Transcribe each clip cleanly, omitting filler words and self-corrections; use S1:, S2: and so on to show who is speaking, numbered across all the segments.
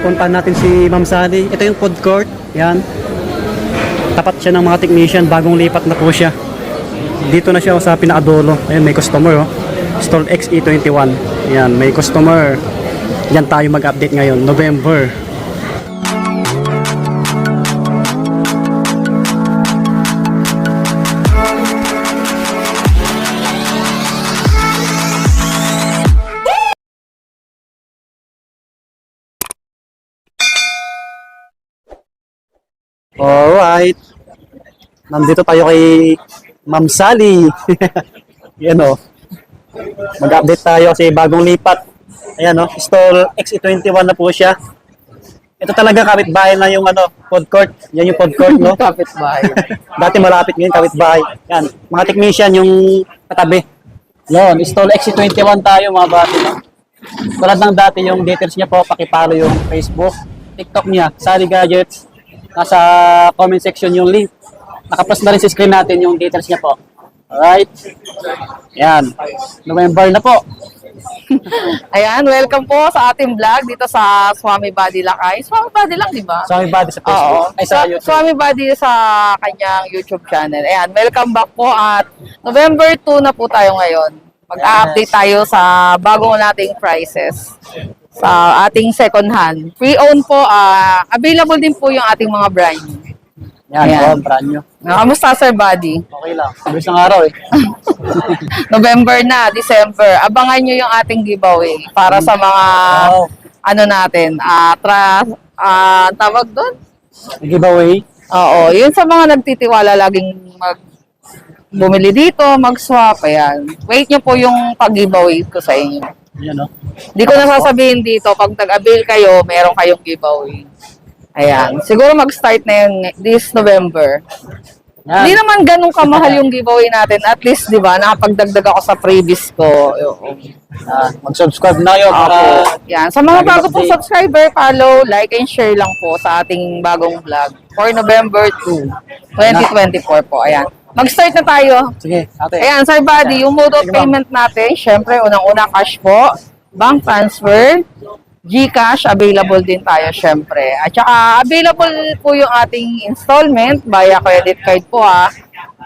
S1: puntahan natin si Ma'am Sally. Ito yung food court. Yan. Tapat siya ng mga technician. Bagong lipat na po siya. Dito na siya sa pinakadulo. Ayan, may customer. Oh. Stall XE21. Yan, may customer. Yan tayo mag-update ngayon. November. Alright. Nandito tayo kay Ma'am Sally. Yan o. Mag-update tayo kasi bagong lipat. Ayan o. Stall XE21 na po siya. Ito talaga kapitbahay na yung food court. Yan yung food court, no?
S2: Kapitbahay.
S1: Dati malapit ngayon, kapitbahay. Yan. Mga technician yung katabi. Yan. Stall XE21 tayo mga bati, no? Tulad ng dati yung details niya po, pakipalo yung Facebook, TikTok niya, Sally Gadgets. Nasa comment section yung link. Nakapost na rin sa screen natin yung details niya po. Alright. Yan. November na po.
S2: Ayan, welcome po sa ating vlog dito sa Swami Body Lakay. Swami Body lang, di ba?
S1: Swami Body sa Facebook.
S2: Oo.
S1: Ay, sa YouTube.
S2: Swami Body sa kanyang YouTube channel. Ayan, welcome back po at November 2 na po tayo ngayon. Mag-update tayo sa bagong nating prices sa ating second hand. Pre-owned po, available din po yung ating mga brand.
S1: Yan,
S2: Ayan.
S1: brand new.
S2: Kamusta, Sir Buddy?
S1: Okay lang. Sabis ng araw eh.
S2: November na, December. Abangan nyo yung ating giveaway para sa mga,
S1: Wow.
S2: ano natin, tawag doon?
S1: Giveaway.
S2: Oo, yun sa mga nagtitiwala laging bumili dito, mag-swap, ayan. Wait nyo po yung pag-giveaway ko sa inyo.
S1: Yan o.
S2: Di ko nasasabihin dito, pag nag-avail kayo, meron kayong giveaway. Ayan. Siguro mag-start na yun this November.
S1: Yan.
S2: Hindi naman ganun kamahal yung giveaway natin. At least, di ba, nakapagdagdag ako sa previous ko.
S1: Mag-subscribe na kayo para...
S2: Yan. Sa mga bago pong subscriber, follow, like, and share lang po sa ating bagong vlog for November 2, 2024 po. Ayan. Mag-start na tayo.
S1: Sige, ate.
S2: Ayan, Sir Buddy, yung mode of payment natin, syempre, unang-una cash po, bank transfer, GCash, available din tayo, syempre. At saka, available po yung ating installment via credit card po,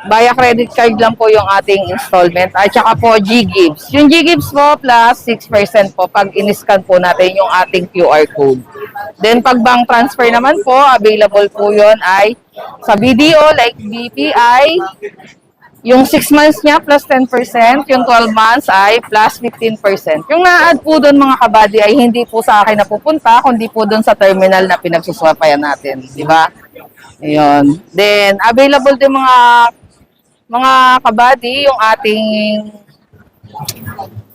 S2: Via credit card lang po yung ating installment. At saka po, G-Gives. Yung G-Gives po, plus 6% po pag in-scan po natin yung ating QR code. Then, pag bank transfer naman po, available po yun ay sa BDO, like BPI, yung 6 months niya plus 10%, yung 12 months ay plus 15%. Yung na-add po doon mga kabady ay hindi po sa akin napupunta, kundi po doon sa terminal na pinagsuswapayan natin. Di ba? Ayun. Then, available din mga kabady, yung ating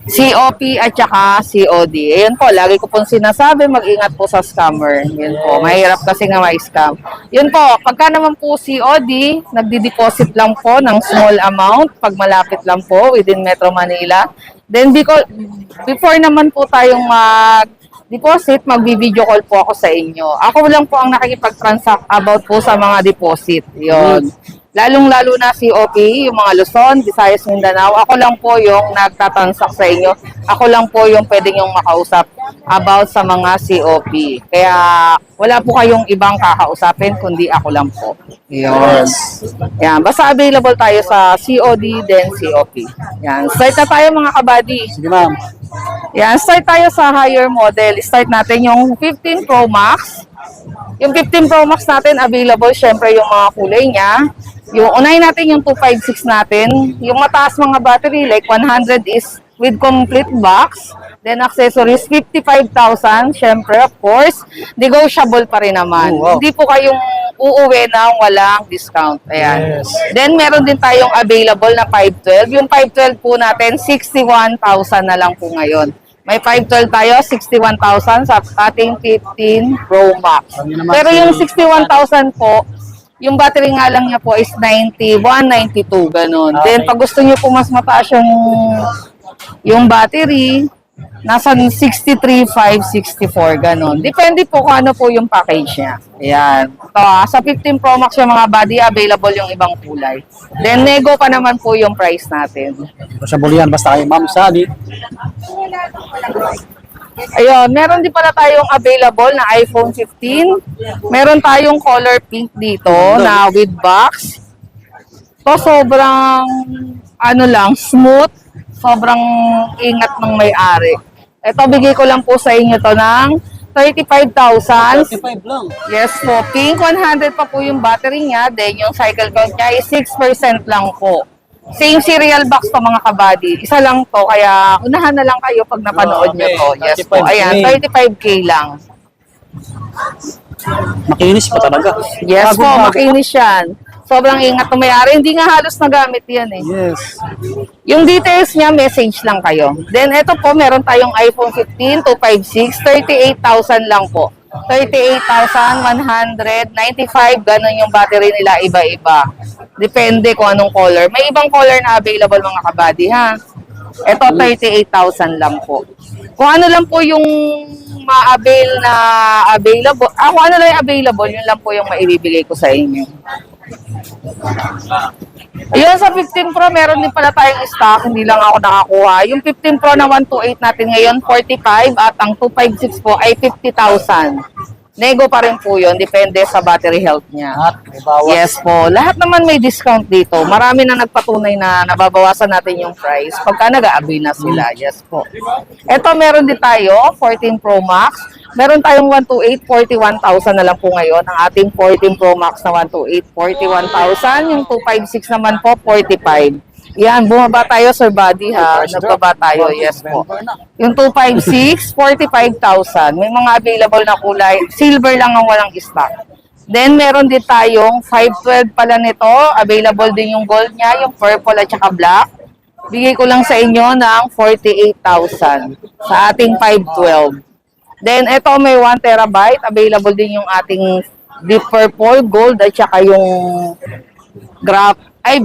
S2: COP at saka COD. Ayun po, lagi ko pong sinasabi, mag-ingat po sa scammer. Yun po, mahirap kasi nga may scam. Yun po, pagka naman po COD, nagdi-deposit lang po ng small amount, pag malapit lang po, within Metro Manila. Then, before naman po tayong deposit, mag-video call po ako sa inyo. Ako lang po ang nakikipag-transact about po sa mga deposit. Yun. Lalong-lalo na COP, yung mga Luzon, Visayas, Mindanao, ako lang po yung nagtatransact sa inyo. Ako lang po yung pwedeng yung makausap about sa mga COP. Kaya wala po kayong ibang kakausapin, kundi ako lang po. Yun. Yan. Basta available tayo sa COD, then COP. Yan. Start na tayo mga kabady.
S1: Sige, ma'am.
S2: Yan. Start tayo sa higher model. Start natin yung 15 Pro Max. Yung 15 Pro Max natin, available syempre yung mga kulay niya. Yung unahin natin yung 256 natin. Yung mataas mga battery, like 100 is with complete box. Then accessories, 55,000. Syempre, of course, negotiable pa rin naman.
S1: Oh, wow.
S2: Hindi po kayong uuwi na walang discount. Ayan.
S1: Yes.
S2: Then, meron din tayong available na 512. Yung 512 po natin, 61,000 na lang po ngayon. May 512 tayo, 61,000 sa ating 15 Pro Max. Pero yung 61,000 po, yung battery nga lang niya po is 91, 92, ganun.
S1: Okay.
S2: Then, pag gusto niyo po mas mataas yung battery, nasa 63, 5, 64, ganun. Depende po kung ano po yung package niya. Ayan. So, sa 15 Pro Max yung mga body, available yung ibang kulay. Then, nego pa naman po yung price natin.
S1: Sa Bulian, basta kay Ma'am Sally.
S2: Ayun, meron din pala tayong available na iPhone 15. Meron tayong color pink dito na with box. To sobrang ano lang, smooth. Sobrang ingat ng may-ari. Ito, bigay ko lang po sa inyo to ng 35,000.
S1: 35 lang.
S2: Yes po, pink 100 pa po yung battery niya. Then yung cycle count niya is 6% lang po. Same serial box to mga kabady. Isa lang to, kaya unahan na lang kayo pag napanood nyo to. Yes po,
S1: 35K.
S2: ayan, 35K lang.
S1: Makinis pa talaga.
S2: Yes po,
S1: Bago-bago.
S2: makinis yan. Sobrang ingat ng may-ari. Hindi nga halos nagamit yan eh.
S1: Yes.
S2: Yung details niya, message lang kayo. Then, ito po, meron tayong iPhone 15, 256, 38,000 lang po. 38,195, ganun yung battery nila, iba-iba. Depende kung anong color. May ibang color na available mga kabady, ha? Ito, 38,000 lang po. Kung ano lang po yung ma-avail na available, kung ano lang yung available, yun lang po yung maibibigay ko sa inyo. Ayun, sa 15 Pro, meron din pala tayong stock. Hindi lang ako nakakuha. Yung 15 Pro na 128 natin ngayon, 45. At ang 256 po ay 50,000. Nego pa rin po yun. Depende sa battery health niya.
S1: At may bawas.
S2: Yes po. Lahat naman may discount dito. Marami na nagpatunay na nababawasan natin yung price pagka nag-aabi na sila. Yes po. Ito, meron din tayo, 14 Pro Max. Meron tayong 128, 41,000 na lang po ngayon. Ang ating 14 Pro Max na 128, 41,000. Yung 256 naman po, 45. Yan, bumaba tayo, Sir Buddy, ha? Nagbaba tayo, yes po. Yung 256, 45,000. May mga available na kulay. Silver lang ang walang stock. Then, meron din tayong 512 pala nito. Available din yung gold niya, yung purple at saka black. Bigay ko lang sa inyo ng 48,000 sa ating 512. Then, ito may 1 terabyte. Available din yung ating deep purple, gold, at saka yung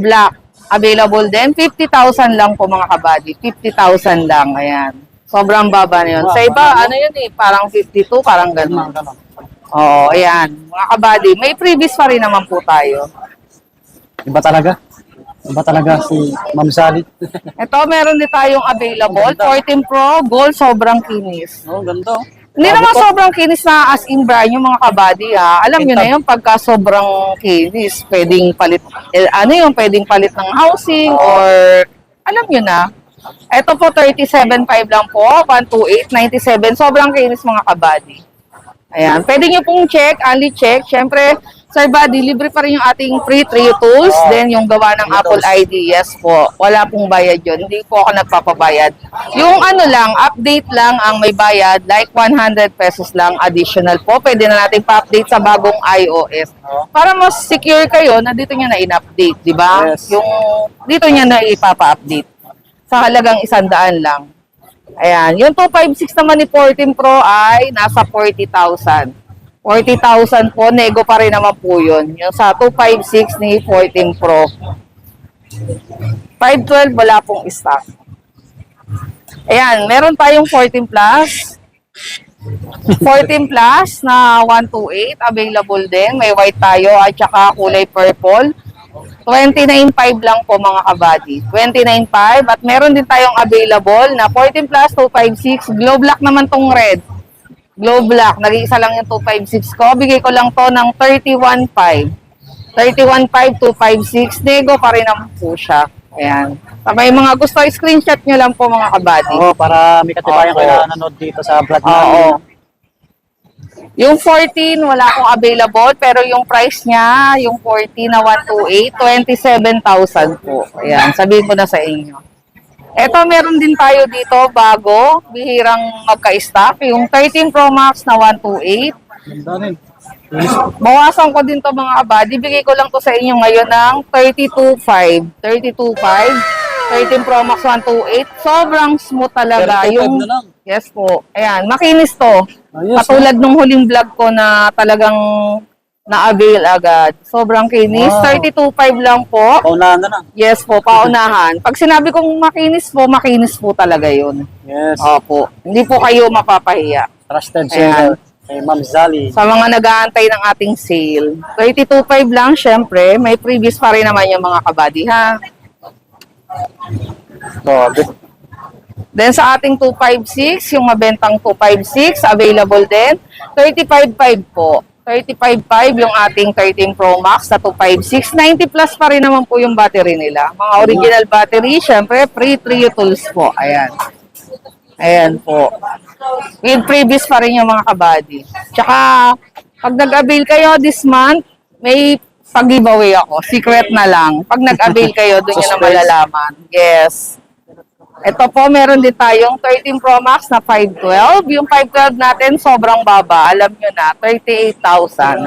S2: black. Available din. 50,000 lang po mga kabady. 50,000 lang. Ayan. Sobrang baba na yun. Sa iba, ano yun eh, parang 52, parang gano'n. Oo, ayan. Mga kabady, may previous pa rin naman po tayo.
S1: Iba talaga. Iba talaga si Ma'am Sally.
S2: Ito, meron din tayong available. 14 Pro, gold, sobrang kinis.
S1: Oh, ganito.
S2: Hindi naman sobrang kinis na as in brand yung mga kabady, ha. Alam nyo na yun, pagka sobrang kinis, pwedeng palit, pwedeng palit ng housing or, alam nyo na. Ito po, 37.5 lang po, 128, 97, sobrang kinis mga kabady. Ayan, pwede nyo pong check, only check. Siyempre, Sir Buddy, libre pa rin yung ating free 3 tools, then yung gawa ng Apple ID, yes po. Wala pong bayad yun, hindi po ako nagpapabayad. Yung ano lang, update lang ang may bayad, like 100 pesos lang additional po. Pwede na natin pa-update sa bagong iOS. Para mas secure kayo na dito nyo na in-update, di ba?
S1: Yes.
S2: Yung dito nyo na ipapa-update. Sa halagang 100 lang. Ayan, yung 256 naman ni 14 Pro ay nasa 40,000. 40,000 po, nego pa rin naman po yun. Yung sa 256 ni 14 Pro. 512, wala pong stock. Ayan, meron tayong 14 Plus. 14 Plus na 128, available din. May white tayo at saka kulay purple. 29.5 lang po mga kabady. 29.5 at meron din tayong available na 14 Plus 256. Glow black naman tong red. Glow black. Nag-iisa lang yung 256 ko. Bigay ko lang to ng 31.5. 31.5 256. Nego pa rin naman po siya. Ayan. Sa may mga gusto, screenshot nyo lang po mga kabady.
S1: Oo, para may katibayan
S2: Opo.
S1: kayo na nanonood dito sa vlog
S2: Oo.
S1: namin.
S2: Yung 14, wala akong available, pero yung price niya, yung 14 na 128, 27,000 po. Ayan, sabihin ko na sa inyo. Eto, meron din tayo dito, bago, bihirang magka-stock, yung 13 Pro Max na 128.
S1: Ganda rin.
S2: Bawasan ko din to mga kabady, bigay ko lang to sa inyo ngayon ng 32.5. 32.5. 13 Pro Max 128. Sobrang smooth talaga.
S1: 32.5
S2: Yung,
S1: na lang.
S2: yes po. Ayan, makinis to.
S1: Ayos,
S2: Katulad nung huling vlog ko na talagang na-avail agad. Sobrang kinis.
S1: Wow.
S2: 32.5 lang po.
S1: Paunahan na lang.
S2: Yes po, paunahan. Pag sinabi kong makinis po talaga yun.
S1: Yes.
S2: Opo. Hindi po kayo mapapahiya.
S1: Trusted
S2: Ayan.
S1: seller. Kay Ma'am Sally.
S2: Sa mga nag-aantay ng ating sale. 32.5 lang, syempre. May previous pa rin naman yung mga kabady, ha?
S1: Grabe.
S2: Then sa ating 256, yung mabentang 256, available din. 35.5 po. 35.5 yung ating 13 Pro Max na 256. 90 plus pa rin naman po yung battery nila. Mga original battery, syempre, free Trio tools po. Ayan. Ayan po. With previous pa rin yung mga kabady. Tsaka, pag nag-avail kayo this month, may pag-giveaway ako. Secret na lang. Pag nag-avail kayo, doon nyo na malalaman. Yes. Ito po, meron din tayong 13 Pro Max na 512. Yung 512 natin, sobrang baba. Alam nyo na, 38,000.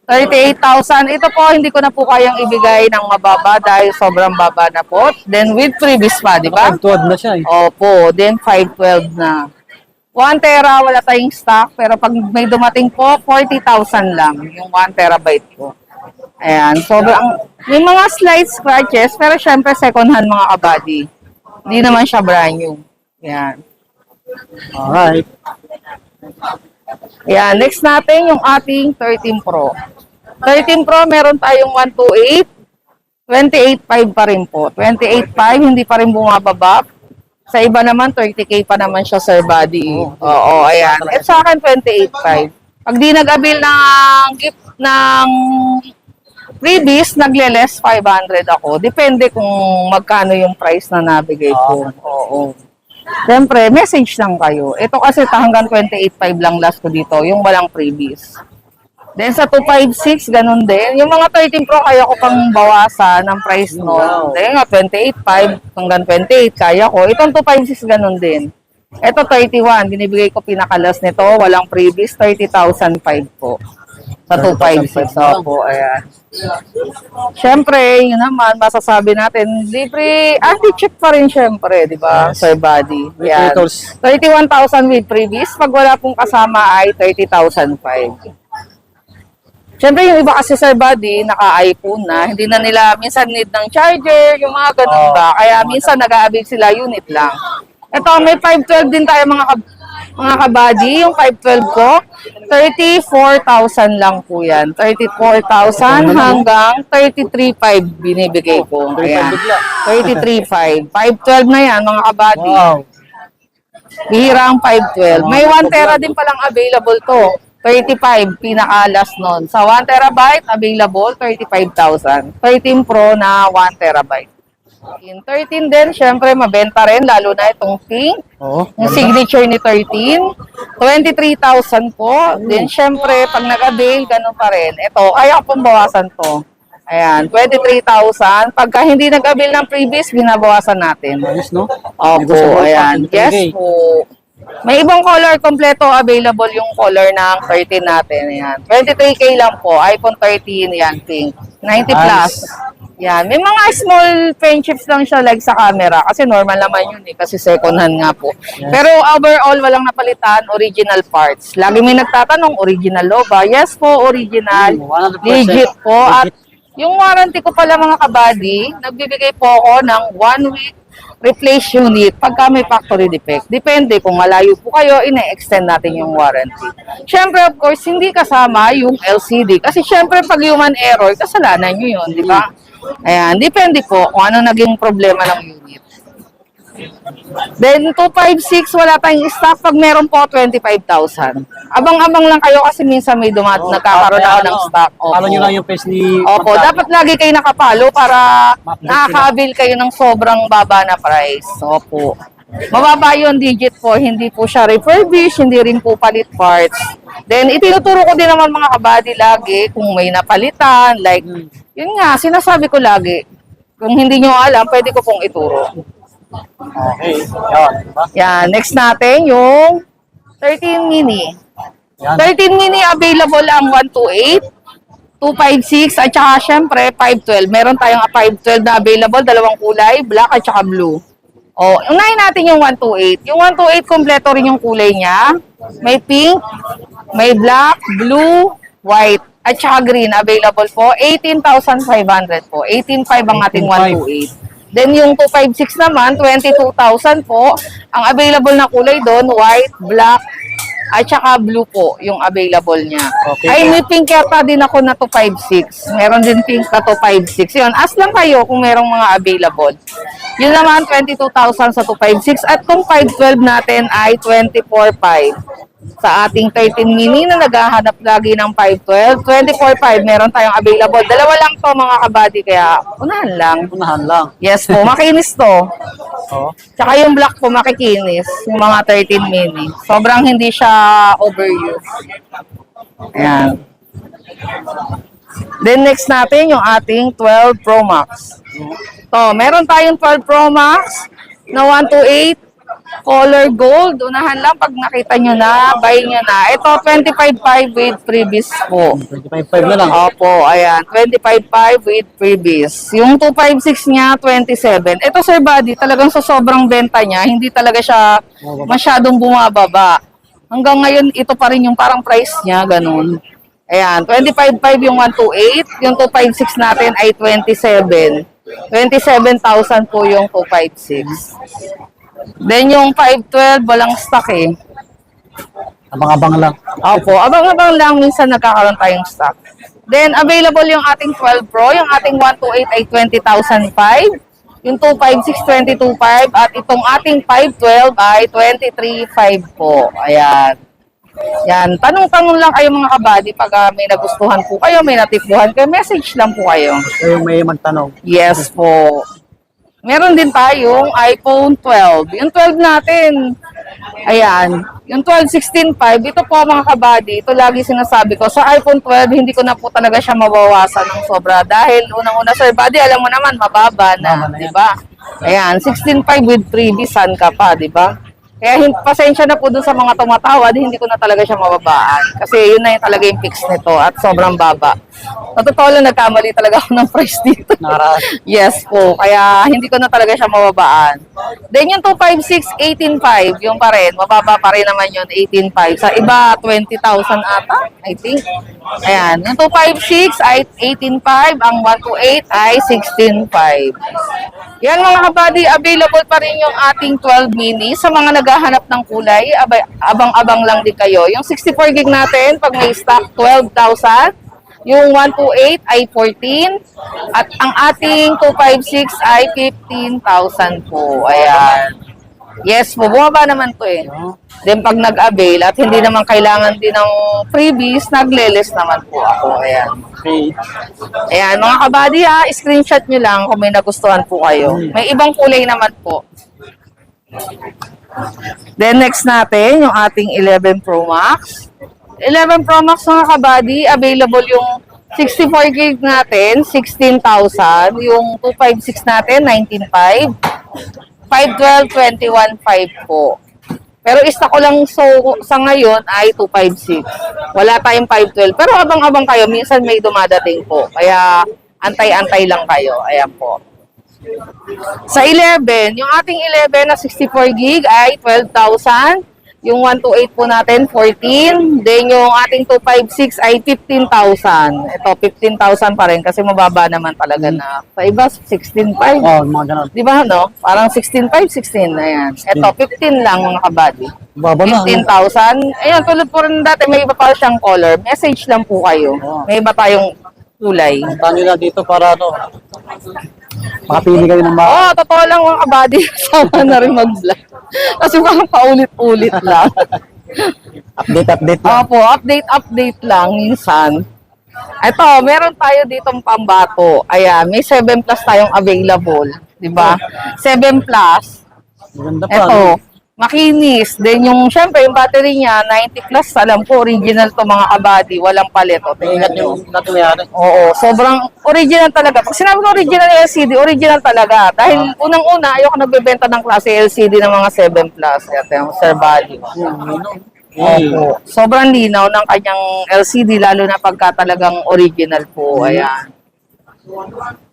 S2: 38,000. Ito po, hindi ko na po kayang ibigay ng mababa dahil sobrang baba na po. Then with previous pa, di ba?
S1: 512 na siya eh.
S2: Opo, then 512 na. 1 tera, wala tayong stock. Pero pag may dumating po, 40,000 lang yung 1 terabyte po. Ayan, sobrang, may mga slight scratches, pero syempre second hand mga kabady. Hindi naman siya brand new. Ayan.
S1: Alright.
S2: Ayan, next natin yung ating 13 Pro. 13 Pro, meron tayong 128. 28.5 pa rin po. 28.5, hindi pa rin bumababa. Sa iba naman, 30K pa naman siya, sir body. Oo, ayan. At sa akin, 28.5. Pag di nag-avail ng gift ng freebies, nagle-less 500 ako. Depende kung magkano yung price na nabigay ko. Oo. Siyempre, message lang kayo. Ito kasi hanggang 28.5 lang last ko dito, yung walang freebies. Then sa 256, ganun din. Yung mga 13 Pro, kaya ko pang bawasan ng price noon. Then nga, 28.5 hanggang 28, kaya ko. Itong 256, ganun din. Ito 31, binibigay ko pinakalas nito, walang freebies, 30,005 po. Sa 256, po, ayan. Siyempre, yun naman, masasabi natin, libre, anti-check pa rin siyempre, di ba, sir body. Yan. 31,000 with freebies, pag wala pong kasama ay 30,005. Siyempre, yung iba kasi sir body, naka-iPhone na, hindi na nila minsan need ng charger, yung mga ganun ba. Kaya minsan nag-a-avail sila unit lang. Ito, may 512 din tayo mga kabady. Yung 512 ko, 34,000 lang po yan. 34,000 hanggang 33,500 binibigay ko. Ayan. 33,500. 512 na yan, mga kabady.
S1: Wow.
S2: Bihira ang 512. May 1 tera din palang available to. 35, pinaka-last nun. Sa 1 terabyte, available, 35,000. 13 Pro na 1 terabyte. In 13 din, syempre, mabenta rin, lalo na itong pink. Yung signature ni 13. 23,000 po. Then, syempre, pag nag-avail, ganun pa rin. Ito, kaya ko pong bawasan to. Ayan, 23,000. Pagka hindi nag-avail ng previous, binabawasan natin.
S1: Ayos, no?
S2: Opo, ayan. Yes po. May ibang color kompleto available yung color ng 13 natin. Ayan. 23K lang po. iPhone 13, yan, pink. 90 plus. Yan. May mga small paint chips lang siya like sa camera. Kasi normal naman yun eh. Kasi second hand nga po. Yes. Pero overall, walang napalitan. Original parts. Lagi may nagtatanong, original lo ba? Yes po, original.
S1: 100%.
S2: Legit po. At yung warranty ko pala mga kabady, nagbibigay po ako ng 1 week replace unit pagka may factory defect. Depende kung malayo po kayo, ine-extend natin yung warranty. Siyempre, of course, hindi kasama yung LCD. Kasi siyempre, pag human error, kasalanan nyo yun, di ba? Ayan, depende po kung ano naging problema ng unit. Then, 256, wala tayong stock. Pag meron po, 25,000. Abang-abang lang kayo kasi minsan may nagkakaroon ako ng stock.
S1: Follow nyo lang yung page ni...
S2: Opo, dapat lagi kayo nakapalo para nakaka-avail kayo ng sobrang baba na price. Opo. Mababa yung digit po, hindi po siya refurbish, hindi rin po palit parts. Then, itinuturo ko din naman mga kabady lagi kung may napalitan, like, yun nga, sinasabi ko lagi. Kung hindi nyo alam, pwede ko pong ituro.
S1: Okay. Yan.
S2: Yan, next natin yung 13 mini.
S1: Yan.
S2: 13 mini available ang 128, 256, at saka syempre 512. Meron tayong 512 na available, dalawang kulay, black at saka blue. O, unahin natin yung 128. Yung 128, kompleto rin yung kulay niya. May pink, may black, blue, white, at saka green available po. 18,500 po. 18,500 ang ating 128. Then yung 256 naman, 22,000 po. Ang available na kulay doon, white, black, at saka blue po yung available niya.
S1: Okay.
S2: Ay, may pink yata din ako na 256. Meron din pink na 256. Yun, ask lang kayo kung merong mga available. Yun naman, 22,000 sa 256. At kung 512 natin ay 24,500. Sa ating 13 mini na naghahanap lagi ng 512, 24,500 meron tayong available. Dalawa lang to mga kabady, kaya unahan lang.
S1: Unahan lang.
S2: Yes po, makinis to.
S1: Oh.
S2: Tsaka yung black po makikinis, yung mga 13 mini. Sobrang hindi siya overused. Ayan. Then next natin yung ating 12 Pro Max. To, meron tayong 12 Pro Max na 128 color gold. Unahan lang pag nakita nyo na, buy nyo na. Ito, 25,500 with freebies po.
S1: 25.5 na lang.
S2: Opo, ayan. 25,500 with freebies. Yung 256 niya, 27. Ito, Sir Buddy, talagang sa sobrang benta niya, hindi talaga siya masyadong bumababa. Hanggang ngayon, ito pa rin yung parang price niya, ganun. Ayan, 25,500 yung 128. Yung 256 natin ay 27. 27,000 po yung 256. Then yung 512, walang stock eh.
S1: Abang-abang lang.
S2: Opo, abang-abang lang, minsan nagkakaroon tayong stock. Then, available yung ating 12 Pro, yung ating 128 ay 20,005, yung 256, 22,500, at itong ating 512 ay 23,500 po. Ayan. Yan, tanong-tanong lang kayo mga kabady pag may nagustuhan po kayo, may natipuhan kayo, message lang po kayo.
S1: Kayo may magtanong.
S2: Yes po. Meron din tayong iPhone 12. Yung 12 natin, ayan, yung 12, 16.5, ito po mga kabady, ito lagi sinasabi ko, sa iPhone 12, hindi ko na po talaga siya mabawasan ng sobra. Dahil unang-una, Sir Buddy, alam mo naman, mababa na, di ba? Ayan, 16.5 with freebies, san ka pa, di ba? Kaya pasensya na po dun sa mga tumatawad, hindi ko na talaga siya mababaan. Kasi yun na yung talaga yung fix nito at sobrang baba. Sa totoo lang, nagkamali talaga ako ng price dito. Yes po, kaya hindi ko na talaga siya mababaan. Then yung 256, 18.5, yung pa rin, mababa pa rin naman yun, 18.5. Sa iba, 20,000 ata, I think. Ayan, yung 256 ay 18.5, ang 128 ay 16.5. Yan mga kabady, available pa rin yung ating 12 mini. Sa mga naghahanap ng kulay, abang-abang lang din kayo. Yung 64 gig natin, pag may stock, 12,000. Yung 128 ay 14. At ang ating 256 ay 15,000 po. Ayan. Yes po, bumaba naman to eh. Then pag nag-avail at hindi naman kailangan din ng freebies, nagle-less naman po ako. Ayan.
S1: Okay.
S2: Ayan, mga kabady ha, screenshot nyo lang kung may nagustuhan po kayo. May ibang kulay naman po. Then next natin, yung ating 11 Pro Max. 11 Pro Max mga kabady, available yung 64 gig natin, 16,000. Yung 256 natin, 19,500. 512, 21,500 po. Pero isa ko lang sa ngayon ay 256. Wala tayong 512. Pero abang-abang kayo, minsan may dumadating po. Kaya antay-antay lang kayo. Ayan po. Sa 11, yung ating 11 na 64 gig ay 12,000. Yung 128 po natin, 14. Then yung ating 256 ay 15,000. Ito, 15,000 pa rin kasi mababa naman talaga na. Sa iba, 16,500.
S1: Oh, mga ganun.
S2: Di ba, no? Parang 16,500, 16. Ayan. Ito, 15 lang mga kabady.
S1: Baba na.
S2: 15,000. Ayun, tulad po rin dati, may iba pa siyang color. Message lang po kayo. May iba tayong kulay.
S1: Puntahan nyo na dito para makapili kayo ng mga...
S2: Oo, totoo lang mga kabady. Sama na rin mag-vlog. Kasi parang paulit-ulit lang.
S1: Update lang.
S2: Opo, update lang minsan. Ito, meron tayo ditong pambato. Ayan, may 7 plus tayong available. Diba? 7 plus.
S1: Maganda pa.
S2: Ito, makinis. Then yung, syempre, yung battery niya, 90 plus, alam ko, original to mga kabady. Walang palit. O, tingnan
S1: Ingat
S2: nyo.
S1: yung natuyari.
S2: Oo, sobrang original talaga. Pag sinabi ko original yung LCD, original talaga. Dahil unang-una, ayoko nagbebenta ng klase LCD ng mga 7 plus. Ito yung Sir Value. Opo. Sobrang linaw ng kanyang LCD, lalo na pagka talagang original po. Ayan.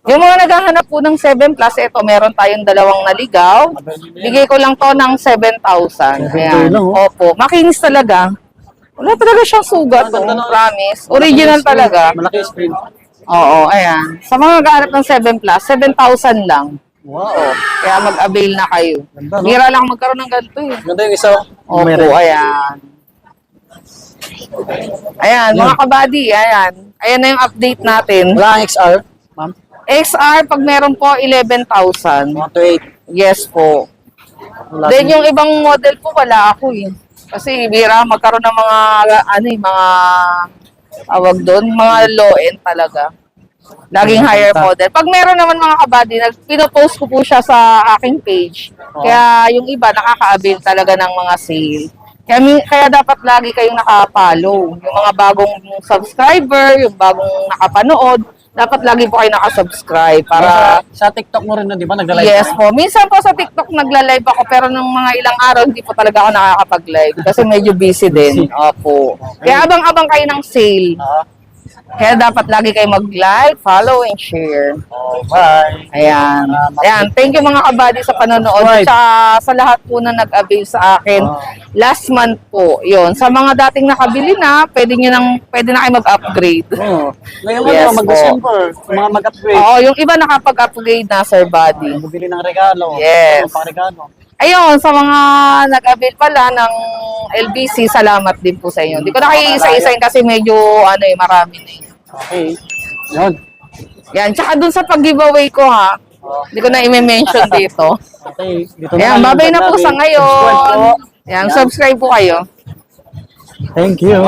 S2: Yung mga naghahanap po ng 7 plus, ito, meron tayong dalawang naligaw. Bigay ko lang to ng 7,000. Ayan. Opo. Makinis talaga. Wala talaga siyang sugat. Promise. Original talaga.
S1: Malaki screen.
S2: Oo, ayan. Sa mga naghahanap ng 7 plus, 7,000 lang.
S1: Wow.
S2: Kaya mag-avail na kayo.
S1: Ganda, no?
S2: Bira lang magkaroon ng ganito eh.
S1: Ganda yung isa.
S2: Opo, ayan. Ayan, mga kabady, ayan. Ayan na yung update natin.
S1: Wala kang XR, ma'am?
S2: XR, pag meron po, 11,000.
S1: 128.
S2: Yes po.
S1: Wala
S2: Then
S1: din.
S2: yung ibang model po, wala ako eh. Kasi bira, magkaroon ng mga, ano eh, mga, awag doon, mga low-end talaga. Laging higher model. Pag meron naman mga kabady, pinopost ko po siya sa aking page. Kaya yung iba, nakaka-avail talaga ng mga sale. Kaya dapat lagi kayong nakapollow. Yung mga bagong subscriber, yung bagong nakapanood, dapat lagi po kayo nakasubscribe para
S1: Sa TikTok mo rin na, di ba? Nagla-live
S2: yes
S1: ka?
S2: po. Minsan po sa TikTok nagla-live ako pero nung mga ilang araw hindi po talaga ako nakakapag-live kasi medyo busy din. Opo. Kaya abang-abang kayo ng sale. Kaya dapat lagi kayo mag-like, follow, and share.
S1: Oh, bye.
S2: Ayan. Ayan. Thank you mga kabady sa panonood.
S1: Right.
S2: At sa lahat po na nag-avail sa akin. Last month po. Yun. Sa mga dating nakabili na, pwede na kayo mag-upgrade.
S1: Oh. Ngayon
S2: Yes
S1: ano, mag-December, yung mga mag-upgrade.
S2: Oo, yung iba nakapag-upgrade na, Sir Buddy.
S1: Bumili ng regalo.
S2: Yes.
S1: Ano, pang regalo.
S2: Ayun, sa mga nag-avail pala ng LBC, salamat din po sa inyo. Hindi ko na kayo isa-isain kasi medyo marami na eh.
S1: Okay. Yun.
S2: Yan, tsaka dun sa pag-giveaway ko ha, hindi ko na i-mention dito.
S1: Okay. Dito
S2: Ayan,
S1: lang,
S2: babay na po sa
S1: subscribe po.
S2: ngayon. Yan, subscribe po kayo.
S1: Thank you.